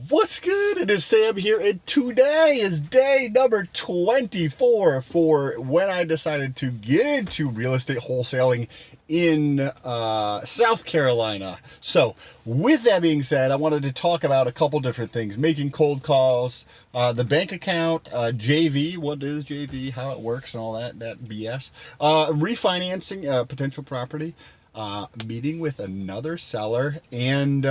What's good? It is Sam here, and today is day number 24 for when I decided to get into real estate wholesaling in South Carolina. So, with that being said, I wanted to talk about a couple different things: making cold calls, the bank account, JV, what is JV, how it works, and all that BS, refinancing a potential property, meeting with another seller, and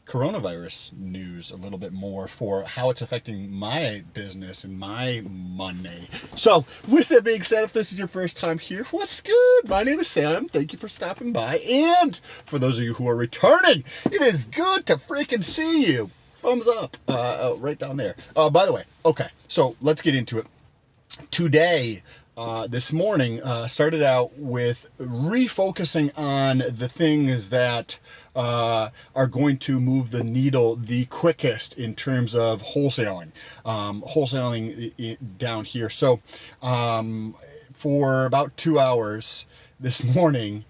coronavirus news a little bit more for how it's affecting my business and my money. So, with that being said, if this is your first time here, what's good? My name is Sam. Thank you for stopping by. And for those of you who are returning, it is good to freaking see you. Thumbs up right down there. By the way, okay, so let's get into it. Today, this morning, started out with refocusing on the things that are going to move the needle the quickest in terms of wholesaling. Down here. So, for about 2 hours this morning,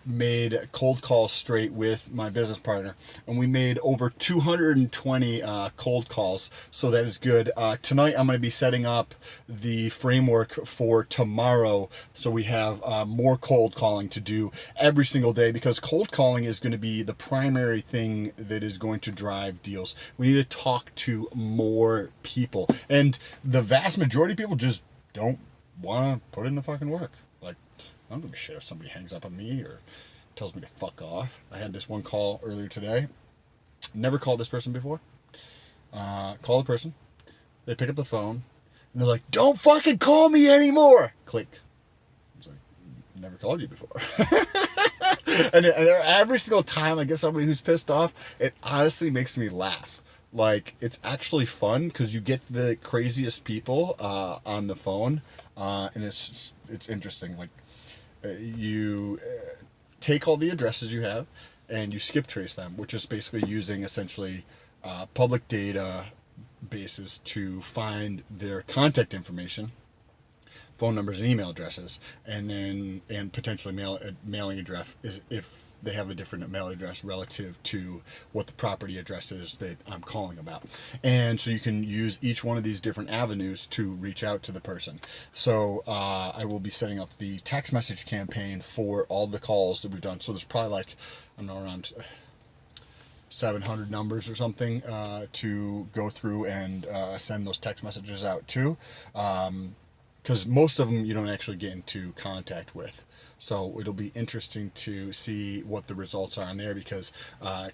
made cold calls straight with my business partner, and we made over 220 cold calls, so that is good. Tonight I'm going to be setting up the framework for tomorrow, so we have more cold calling to do every single day, because cold calling is going to be the primary thing that is going to drive deals. We need to talk to more people, and the vast majority of people just don't want to put in the fucking work. Like, I don't give a shit if somebody hangs up on me or tells me to fuck off. I had this one call earlier today. Never called this person before. Call the person. They pick up the phone. And they're like, "Don't fucking call me anymore." Click. I was like, "Never called you before." and every single time I get somebody who's pissed off, it honestly makes me laugh. Like, it's actually fun because you get the craziest people on the phone. And it's interesting. Like, you take all the addresses you have and you skip trace them, which is basically using essentially public data bases to find their contact information, phone numbers and email addresses, and potentially mailing address is if they have a different mail address relative to what the property address is that I'm calling about. And so you can use each one of these different avenues to reach out to the person. So I will be setting up the text message campaign for all the calls that we've done. So there's probably like, I don't know, around 700 numbers or something to go through and send those text messages out to. Because most of them you don't actually get into contact with. So it'll be interesting to see what the results are on there, because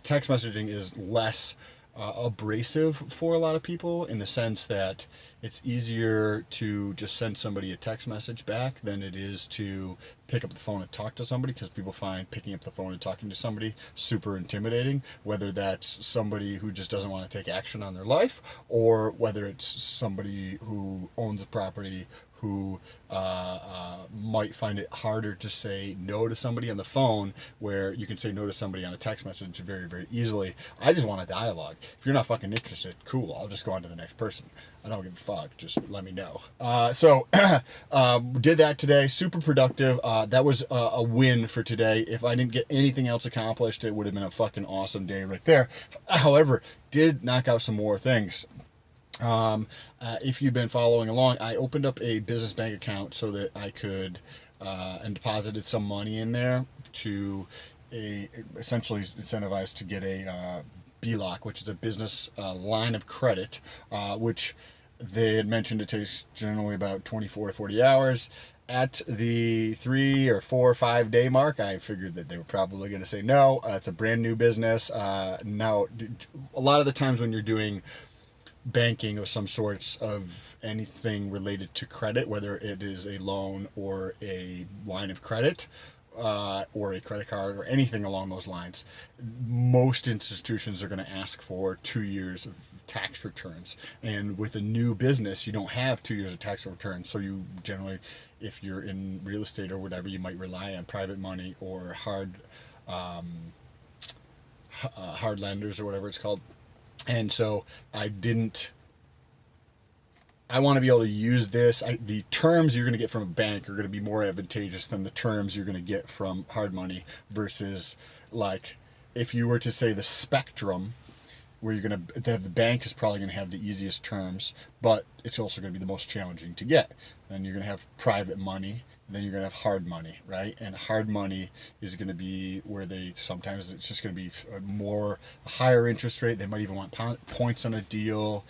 text messaging is less abrasive for a lot of people, in the sense that it's easier to just send somebody a text message back than it is to pick up the phone and talk to somebody, because people find picking up the phone and talking to somebody super intimidating, whether that's somebody who just doesn't want to take action on their life, or whether it's somebody who owns a property who might find it harder to say no to somebody on the phone, where you can say no to somebody on a text message very, very easily. I just want a dialogue. If you're not fucking interested, cool, I'll just go on to the next person. I don't give a fuck, just let me know. So did that today, super productive. That was a win for today. If I didn't get anything else accomplished, it would have been a fucking awesome day right there. However, did knock out some more things. If you've been following along, I opened up a business bank account so that I could and deposited some money in there to essentially incentivize to get a BLOC, which is a business line of credit, which they had mentioned it takes generally about 24 to 40 hours. At the 3 or 4 or 5 day mark, I figured that they were probably going to say no. It's a brand new business. Now, a lot of the times when you're doing banking of some sorts of anything related to credit, whether it is a loan or a line of credit or a credit card or anything along those lines, most institutions are going to ask for 2 years of tax returns. And with a new business, you don't have 2 years of tax returns. So you generally, if you're in real estate or whatever, you might rely on private money or hard lenders or whatever it's called. And so I want to be able to use this. The terms you're going to get from a bank are going to be more advantageous than the terms you're going to get from hard money, versus, like, if you were to say the Spectrum, where you're going to, the bank is probably going to have the easiest terms, but it's also going to be the most challenging to get. Then you're going to have private money, and then you're going to have hard money, right? And hard money is going to be where sometimes it's just going to be a higher interest rate. They might even want points on a deal.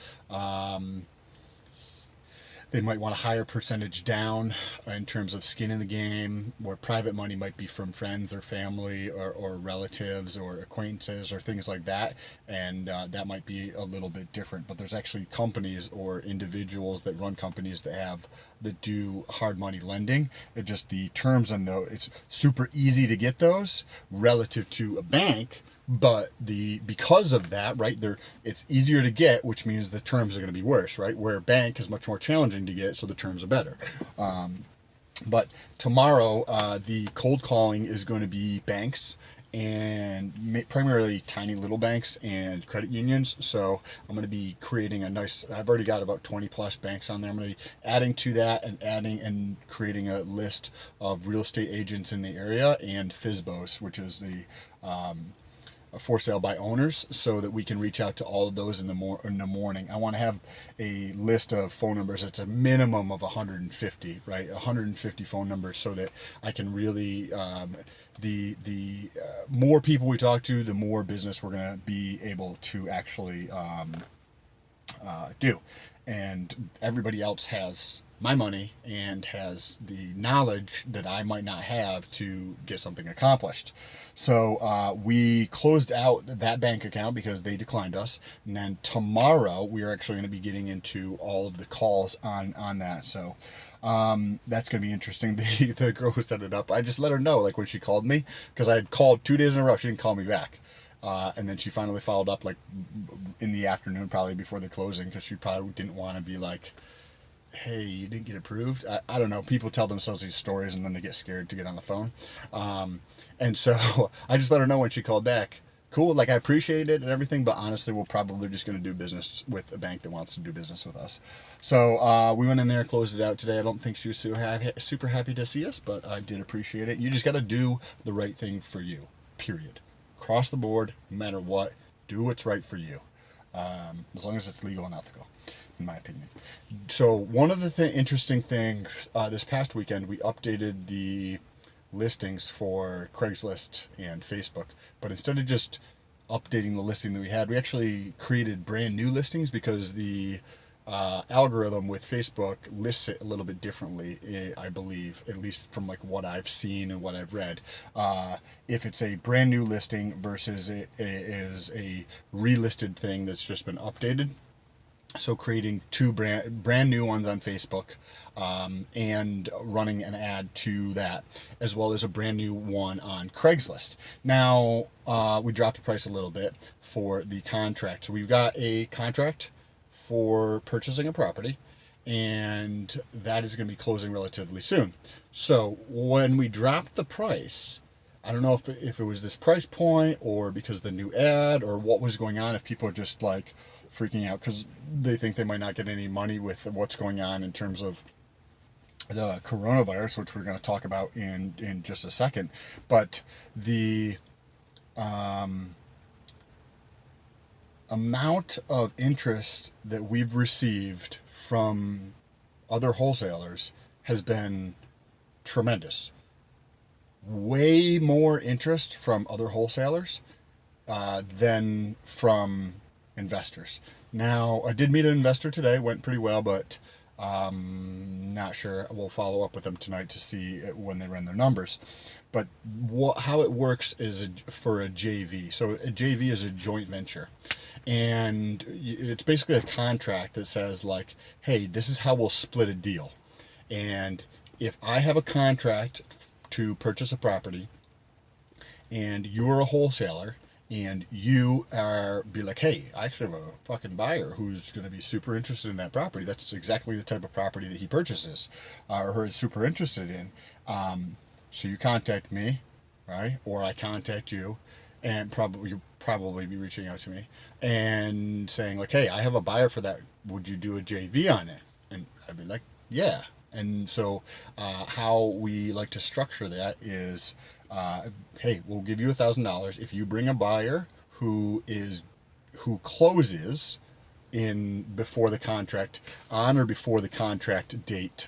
They might want a higher percentage down in terms of skin in the game, where private money might be from friends or family or relatives or acquaintances or things like that. And that might be a little bit different. But there's actually companies or individuals that run companies that do hard money lending. It just the terms on those, it's super easy to get those relative to a bank. But because of that, right, it's easier to get, which means the terms are going to be worse, right? Where a bank is much more challenging to get, so the terms are better. But tomorrow, the cold calling is going to be banks, and primarily tiny little banks and credit unions. So I'm going to be creating I've already got about 20 plus banks on there. I'm going to be adding to that and creating a list of real estate agents in the area and FSBOs, which is the for sale by owners, so that we can reach out to all of those in the morning. I want to have a list of phone numbers. It's a minimum of 150, right? 150 phone numbers, so that I can really the more people we talk to, the more business we're going to be able to actually do. And everybody else has my money and has the knowledge that I might not have to get something accomplished. So we closed out that bank account because they declined us. And then tomorrow we are actually going to be getting into all of the calls on that. So that's going to be interesting. The girl who set it up, I just let her know, like when she called me, because I had called 2 days in a row. She didn't call me back. And then she finally followed up like in the afternoon, probably before the closing, because she probably didn't want to be like, hey, you didn't get approved. I don't know. People tell themselves these stories and then they get scared to get on the phone. And so I just let her know when she called back. Cool, like I appreciate it and everything, but honestly, we're probably just going to do business with a bank that wants to do business with us. So we went in there, closed it out today. I don't think she was super happy to see us, but I did appreciate it. You just got to do the right thing for you, period. Across the board, no matter what, do what's right for you, as long as it's legal and ethical, in my opinion. So one of the interesting things, this past weekend, we updated the listings for Craigslist and Facebook, but instead of just updating the listing that we had, we actually created brand new listings, because the algorithm with Facebook lists it a little bit differently, I believe, at least from like what I've seen and what I've read. If it's a brand new listing versus is a relisted thing that's just been updated. So creating two brand new ones on Facebook, and running an ad to that, as well as a brand new one on Craigslist. Now, we dropped the price a little bit for the contract. So we've got a contract for purchasing a property, and that is going to be closing relatively soon. So when we dropped the price, I don't know if it was this price point or because the new ad or what was going on, if people are just like freaking out because they think they might not get any money with what's going on in terms of the coronavirus, which we're going to talk about in just a second. But the amount of interest that we've received from other wholesalers has been tremendous. Way more interest from other wholesalers than from investors. Now, I did meet an investor today, went pretty well, but not sure. We'll follow up with them tonight to see when they run their numbers. But how it works is for a JV. So a JV is a joint venture. And it's basically a contract that says like, hey, this is how we'll split a deal. And if I have a contract to purchase a property and you're a wholesaler, and you be like, hey, I actually have a fucking buyer who's going to be super interested in that property. That's exactly the type of property that he purchases or her is super interested in. So you contact me, right? Or I contact you, and you'll probably be reaching out to me and saying like, hey, I have a buyer for that. Would you do a JV on it? And I'd be like, yeah. And so how we like to structure that is, hey, we'll give you $1,000 if you bring a buyer who who closes in before the contract, on or before the contract date,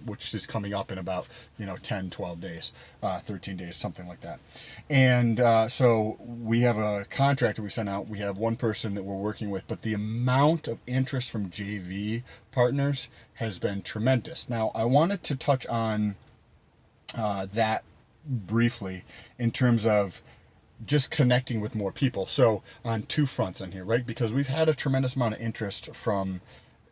which is coming up in about 10, 12 days, 13 days, something like that. And so we have a contract that we sent out. We have one person that we're working with, but the amount of interest from JV partners has been tremendous. Now, I wanted to touch on that briefly in terms of just connecting with more people. So on two fronts on here, right? Because we've had a tremendous amount of interest from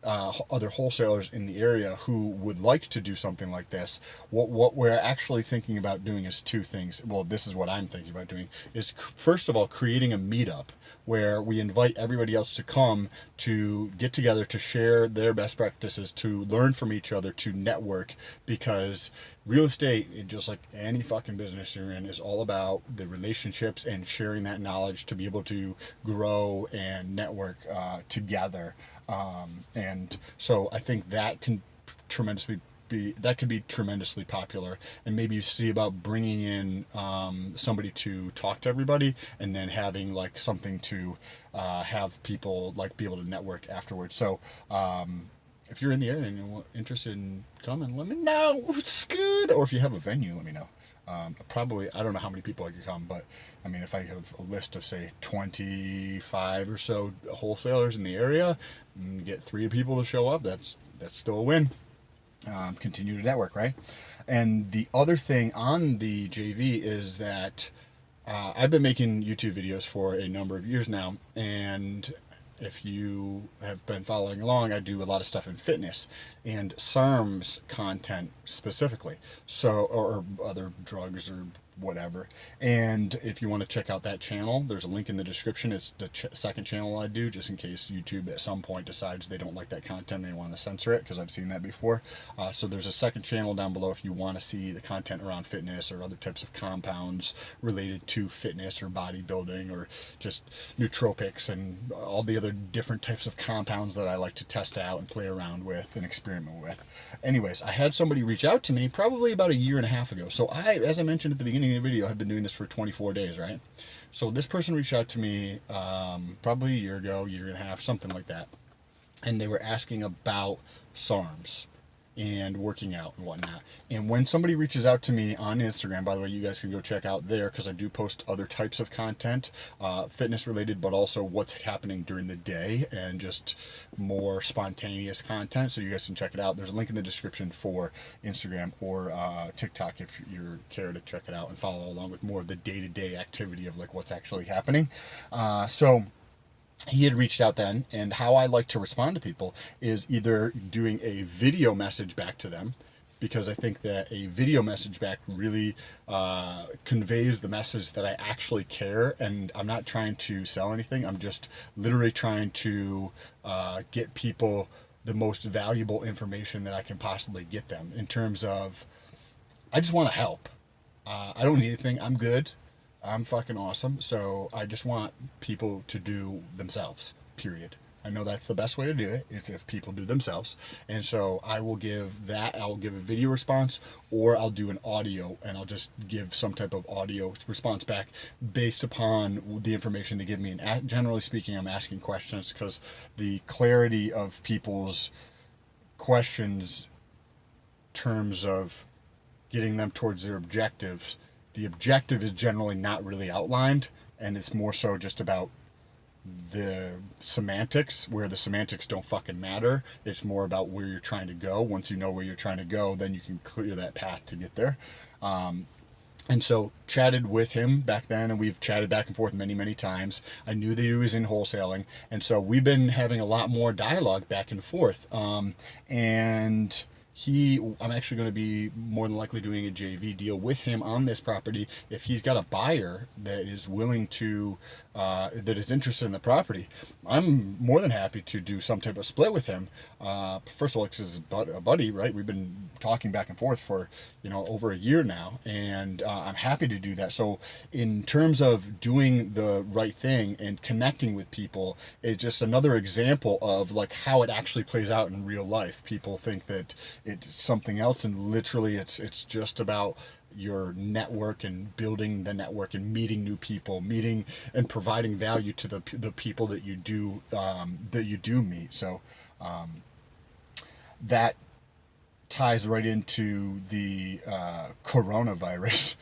other wholesalers in the area who would like to do something like this. What we're actually thinking about doing is two things. Well, this is what I'm thinking about doing, is first of all, creating a meetup where we invite everybody else to come to get together to share their best practices, to learn from each other, to network, because real estate, just like any fucking business you're in, is all about the relationships and sharing that knowledge to be able to grow and network together. And so I think that can could be tremendously popular, and maybe you see about bringing in somebody to talk to everybody, and then having like something to have people like be able to network afterwards. So if you're in the area and you're interested in coming, let me know. It's good. Or if you have a venue, let me know. Probably, I don't know how many people I could come, but I mean, if I have a list of say 25 or so wholesalers in the area, and get 3 people to show up, that's still a win. Continue to network, right? And the other thing on the JV is that I've been making YouTube videos for a number of years now, and if you have been following along, I do a lot of stuff in fitness and SARMs content specifically, so or other drugs or whatever. And if you want to check out that channel, there's a link in the description. It's the second channel I do, just in case YouTube at some point decides they don't like that content, they want to censor it, because I've seen that before. So there's a second channel down below if you want to see the content around fitness or other types of compounds related to fitness or bodybuilding or just nootropics and all the other different types of compounds that I like to test out and play around with and experiment with. Anyways, I had somebody reach out to me probably about a year and a half ago. So as I mentioned at the beginning of the video, I've been doing this for 24 days, right? So this person reached out to me probably a year ago, year and a half, something like that. And they were asking about SARMs and working out and whatnot. And when somebody reaches out to me on Instagram, by the way, you guys can go check out there, because I do post other types of content, fitness related, but also what's happening during the day and just more spontaneous content. So you guys can check it out. There's a link in the description for Instagram or TikTok if you care to check it out and follow along with more of the day-to-day activity of like what's actually happening. So he had reached out then, and how I like to respond to people is either doing a video message back to them, because I think that a video message back really conveys the message that I actually care, and I'm not trying to sell anything. I'm just literally trying to get people the most valuable information that I can possibly get them, in terms of I just want to help. I don't need anything. I'm good. I'm fucking awesome. So I just want people to do themselves, period. I know that's the best way to do it, is if people do themselves. And so I'll give a video response, or I'll do an audio, and I'll just give some type of audio response back based upon the information they give me. And generally speaking, I'm asking questions, because the clarity of people's questions in terms of getting them towards their objectives, the objective is generally not really outlined, and it's more so just about the semantics, where the semantics don't fucking matter. It's more about where you're trying to go. Once you know where you're trying to go, then you can clear that path to get there. And so chatted with him back then, and we've chatted back and forth many, many times. I knew that he was in wholesaling, and so we've been having a lot more dialogue back and forth. And I'm actually going to be more than likely doing a JV deal with him on this property. If he's got a buyer that is willing to, that is interested in the property, I'm more than happy to do some type of split with him. First of all, because he's a buddy, right? We've been talking back and forth for, over a year now, and I'm happy to do that. So in terms of doing the right thing and connecting with people, it's just another example of like how it actually plays out in real life. People think that it's something else, and literally it's just about your network and building the network and meeting new people, meeting and providing value to the people that you do meet. So that ties right into the coronavirus.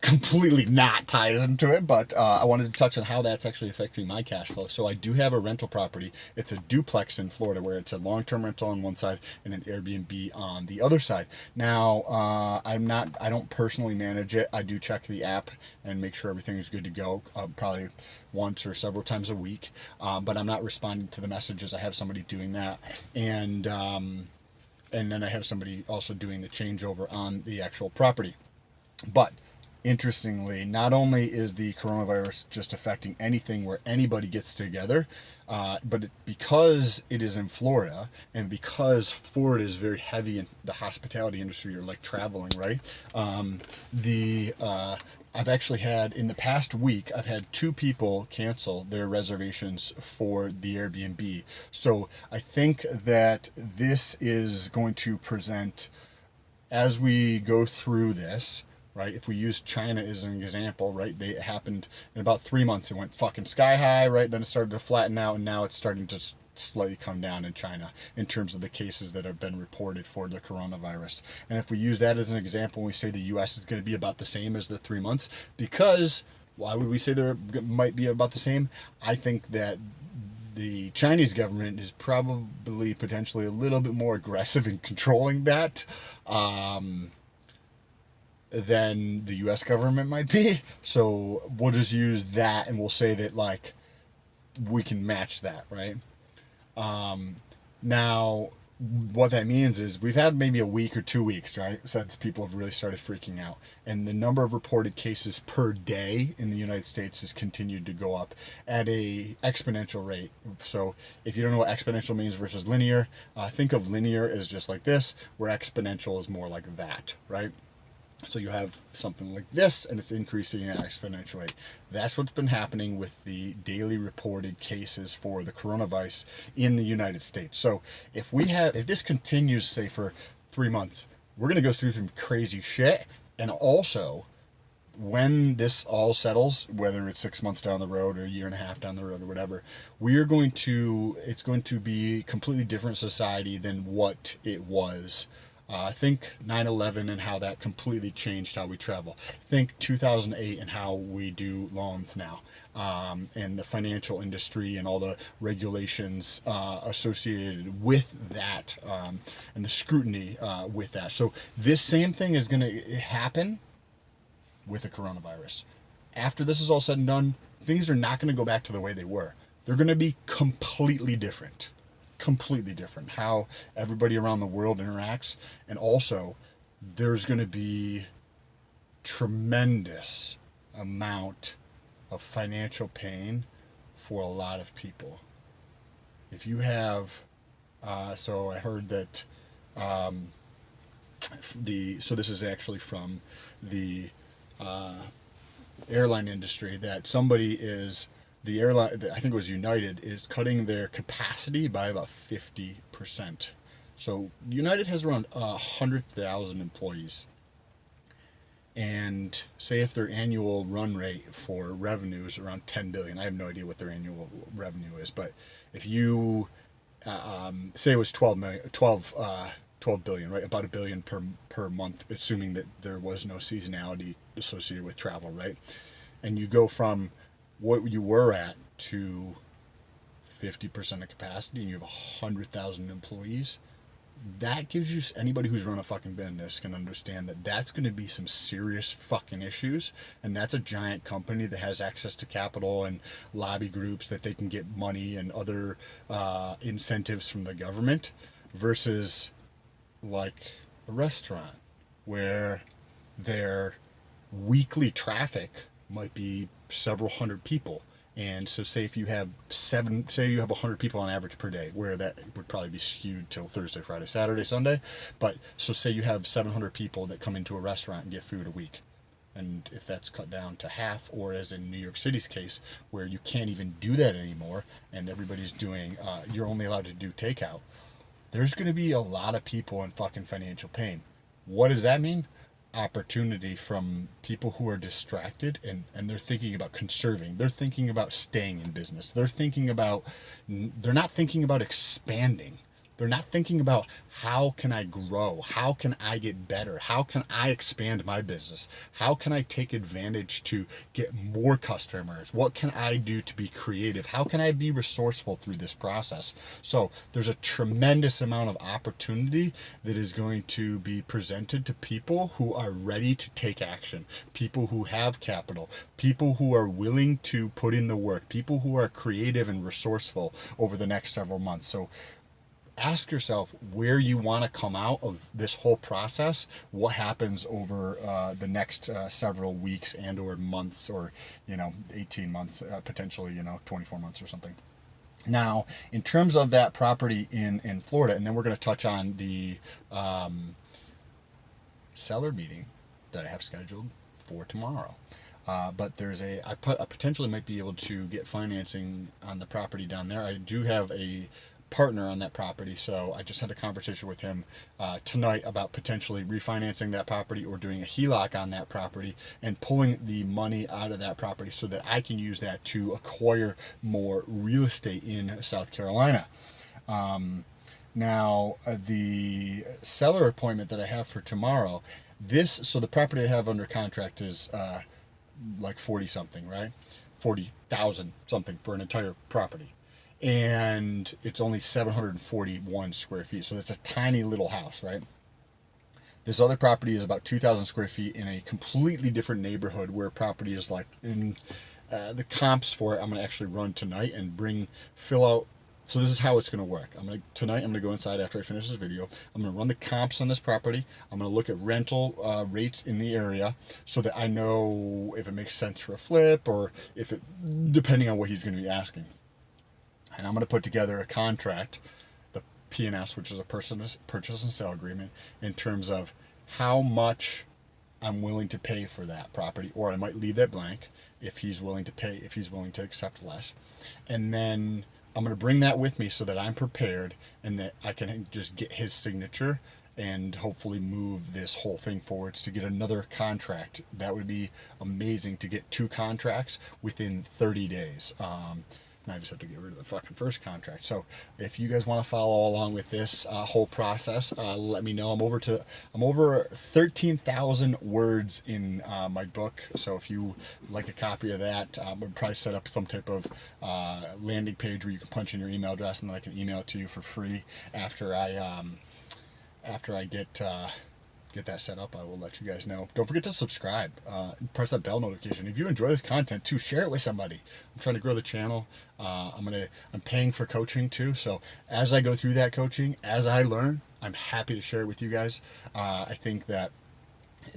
Completely not ties into it, but I wanted to touch on how that's actually affecting my cash flow. So I do have a rental property. It's a duplex in Florida where it's a long-term rental on one side and an Airbnb on the other side. Now, I don't personally manage it. I do check the app and make sure everything is good to go, probably once or several times a week. But I'm not responding to the messages. I have somebody doing that, and then I have somebody also doing the changeover on the actual property. But interestingly, not only is the coronavirus just affecting anything where anybody gets together, but because it is in Florida, and because Florida is very heavy in the hospitality industry, or like traveling, right? I've actually had, in the past week, I've had 2 people cancel their reservations for the Airbnb. So I think that this is going to present, as we go through this, right? If we use China as an example, right? It happened in about 3 months. It went fucking sky high, right? Then it started to flatten out, and now it's starting to slightly come down in China in terms of the cases that have been reported for the coronavirus. And if we use that as an example, we say the U.S. is going to be about the same as the 3 months, because why would we say they might be about the same? I think that the Chinese government is probably potentially a little bit more aggressive in controlling that than the U.S. government might be. So we'll just use that, and we'll say that, like, we can match that, right? Now, what that means is we've had maybe a week or 2 weeks, right, since people have really started freaking out. And the number of reported cases per day in the United States has continued to go up at a exponential rate. So if you don't know what exponential means versus linear, think of linear as just like this, where exponential is more like that, right? So you have something like this, and it's increasing at an exponential rate. That's what's been happening with the daily reported cases for the coronavirus in the United States. So if this continues, say, for 3 months, we're going to go through some crazy shit. And also, when this all settles, whether it's 6 months down the road or a year and a half down the road or whatever, it's going to be a completely different society than what it was. Think 9/11 and how that completely changed how we travel. Think 2008 and how we do loans now, and the financial industry and all the regulations associated with that, and the scrutiny with that. So this same thing is going to happen with the coronavirus. After this is all said and done, things are not going to go back to the way they were. They're going to be completely different. Completely different how everybody around the world interacts. And also, there's going to be tremendous amount of financial pain for a lot of people. If you have, so I heard that so this is actually from the airline industry, that the airline, I think it was United, is cutting their capacity by about 50%. So United has around 100,000 employees. And say if their annual run rate for revenue is around 10 billion. I have no idea what their annual revenue is, but if you say it was 12 billion, right? About $1 billion per month, assuming that there was no seasonality associated with travel, right? And you go from what you were at to 50% of capacity, and you have 100,000 employees. That gives you, anybody who's run a fucking business can understand that that's going to be some serious fucking issues. And that's a giant company that has access to capital and lobby groups that they can get money and other incentives from the government, versus like a restaurant where their weekly traffic might be several hundred people. And so say if you have 100 people on average per day, where that would probably be skewed till Thursday, Friday, Saturday, Sunday. But so say you have 700 people that come into a restaurant and get food a week. And if that's cut down to half, or as in New York City's case, where you can't even do that anymore, and everybody's doing, you're only allowed to do takeout, there's going to be a lot of people in fucking financial pain. What does that mean? opportunity from people who are distracted, and they're thinking about conserving. They're thinking about staying in business. They're not thinking about expanding. They're not thinking about how can I grow? How can I get better? How can I expand my business? How can I take advantage to get more customers? What can I do to be creative? How can I be resourceful through this process? So there's a tremendous amount of opportunity that is going to be presented to people who are ready to take action, people who have capital, people who are willing to put in the work, people who are creative and resourceful over the next several months. So ask yourself where you want to come out of this whole process, what happens over the next several weeks and or months, or 18 months, potentially 24 months or something. Now, in terms of that property in Florida, and then we're going to touch on the seller meeting that I have scheduled for tomorrow. But I potentially might be able to get financing on the property down there. I do have a partner on that property, so I just had a conversation with him tonight about potentially refinancing that property or doing a HELOC on that property and pulling the money out of that property so that I can use that to acquire more real estate in South Carolina. Now, the seller appointment that I have for tomorrow, so the property I have under contract is like 40 something, right? 40,000 something for an entire property. And it's only 741 square feet. So that's a tiny little house, right? This other property is about 2,000 square feet in a completely different neighborhood where property is like in the comps for it. I'm going to actually run tonight and fill out. So this is how it's going to work. Tonight I'm going to go inside after I finish this video. I'm going to run the comps on this property. I'm going to look at rental rates in the area so that I know if it makes sense for a flip or depending on what he's going to be asking. And I'm going to put together a contract, the P&S, which is a purchase and sale agreement, in terms of how much I'm willing to pay for that property, or I might leave that blank if he's willing to pay, if he's willing to accept less. And then I'm going to bring that with me so that I'm prepared and that I can just get his signature and hopefully move this whole thing forwards to get another contract. That would be amazing, to get 2 contracts within 30 days. And I just have to get rid of the fucking first contract. So if you guys want to follow along with this whole process, let me know. I'm over 13,000 words in my book. So if you like a copy of that, we'll probably set up some type of landing page where you can punch in your email address and then I can email it to you for free after I get that set up. I will let you guys know. Don't forget to subscribe. Press that bell notification. If you enjoy this content too, share it with somebody. I'm trying to grow the channel. I'm paying for coaching too. So as I go through that coaching, as I learn, I'm happy to share it with you guys. I think that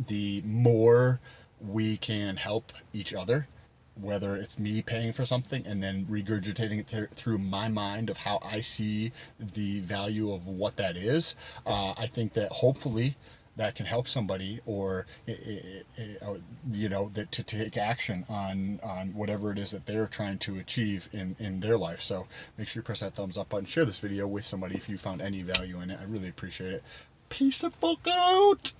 the more we can help each other, whether it's me paying for something and then regurgitating it through my mind of how I see the value of what that is, I think that hopefully that can help somebody, or that to take action on whatever it is that they're trying to achieve in their life. So make sure you press that thumbs up button, share this video with somebody if you found any value in it. I really appreciate it. Peace the fuck out.